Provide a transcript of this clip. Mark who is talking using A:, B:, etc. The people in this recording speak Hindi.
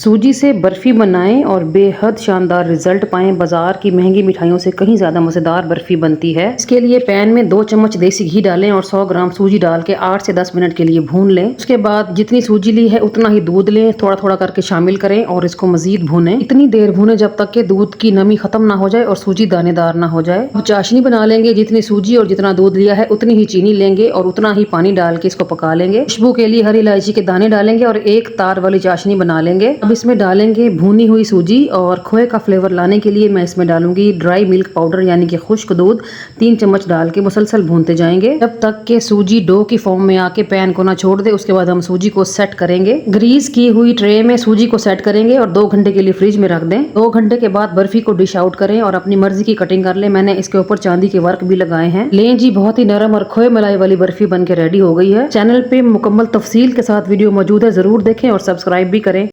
A: सूजी से बर्फ़ी बनाएं और बेहद शानदार रिजल्ट पाएं। बाजार की महंगी मिठाइयों से कहीं ज़्यादा मज़ेदार बर्फ़ी बनती है। इसके लिए पैन में 2 चम्मच देसी घी डालें और 100 ग्राम सूजी डाल के 8 से 10 मिनट के लिए भून लें। उसके बाद जितनी सूजी ली है उतना ही दूध लें, थोड़ा थोड़ा करके शामिल करें और इसको मजीद भूनें। इतनी देर भूनें जब तक कि दूध की नमी खत्म ना हो जाए और सूजी दानेदार ना हो जाए। अब चाशनी बना लेंगे। जितनी सूजी और जितना दूध लिया है उतनी ही चीनी लेंगे और उतना ही पानी डाल के इसको पका लेंगे। खुशबू के लिए हरी इलायची के दाने डालेंगे और एक तार वाली चाशनी बना लेंगे। अब इसमें डालेंगे भुनी हुई सूजी और खोए का फ्लेवर लाने के लिए मैं इसमें डालूंगी ड्राई मिल्क पाउडर यानी कि खुश्क दूध। 3 चम्मच डाल के मुसलसल भूनते जाएंगे जब तक के सूजी डो की फॉर्म में आके पैन को ना छोड़ दे। उसके बाद हम सूजी को सेट करेंगे। ग्रीस की हुई ट्रे में सूजी को सेट करेंगे और 2 घंटे के लिए फ्रिज में रख दें। 2 घंटे के बाद बर्फी को डिश आउट करें और अपनी मर्जी की कटिंग कर लें। मैंने इसके ऊपर चांदी के वर्क भी लगाए हैं। लें जी, बहुत ही नरम और खोए मलाई वाली बर्फी बनके रेडी हो गई है। चैनल पे मुकम्मल तफसील के साथ वीडियो मौजूद है, जरूर देखें और सब्सक्राइब भी करें।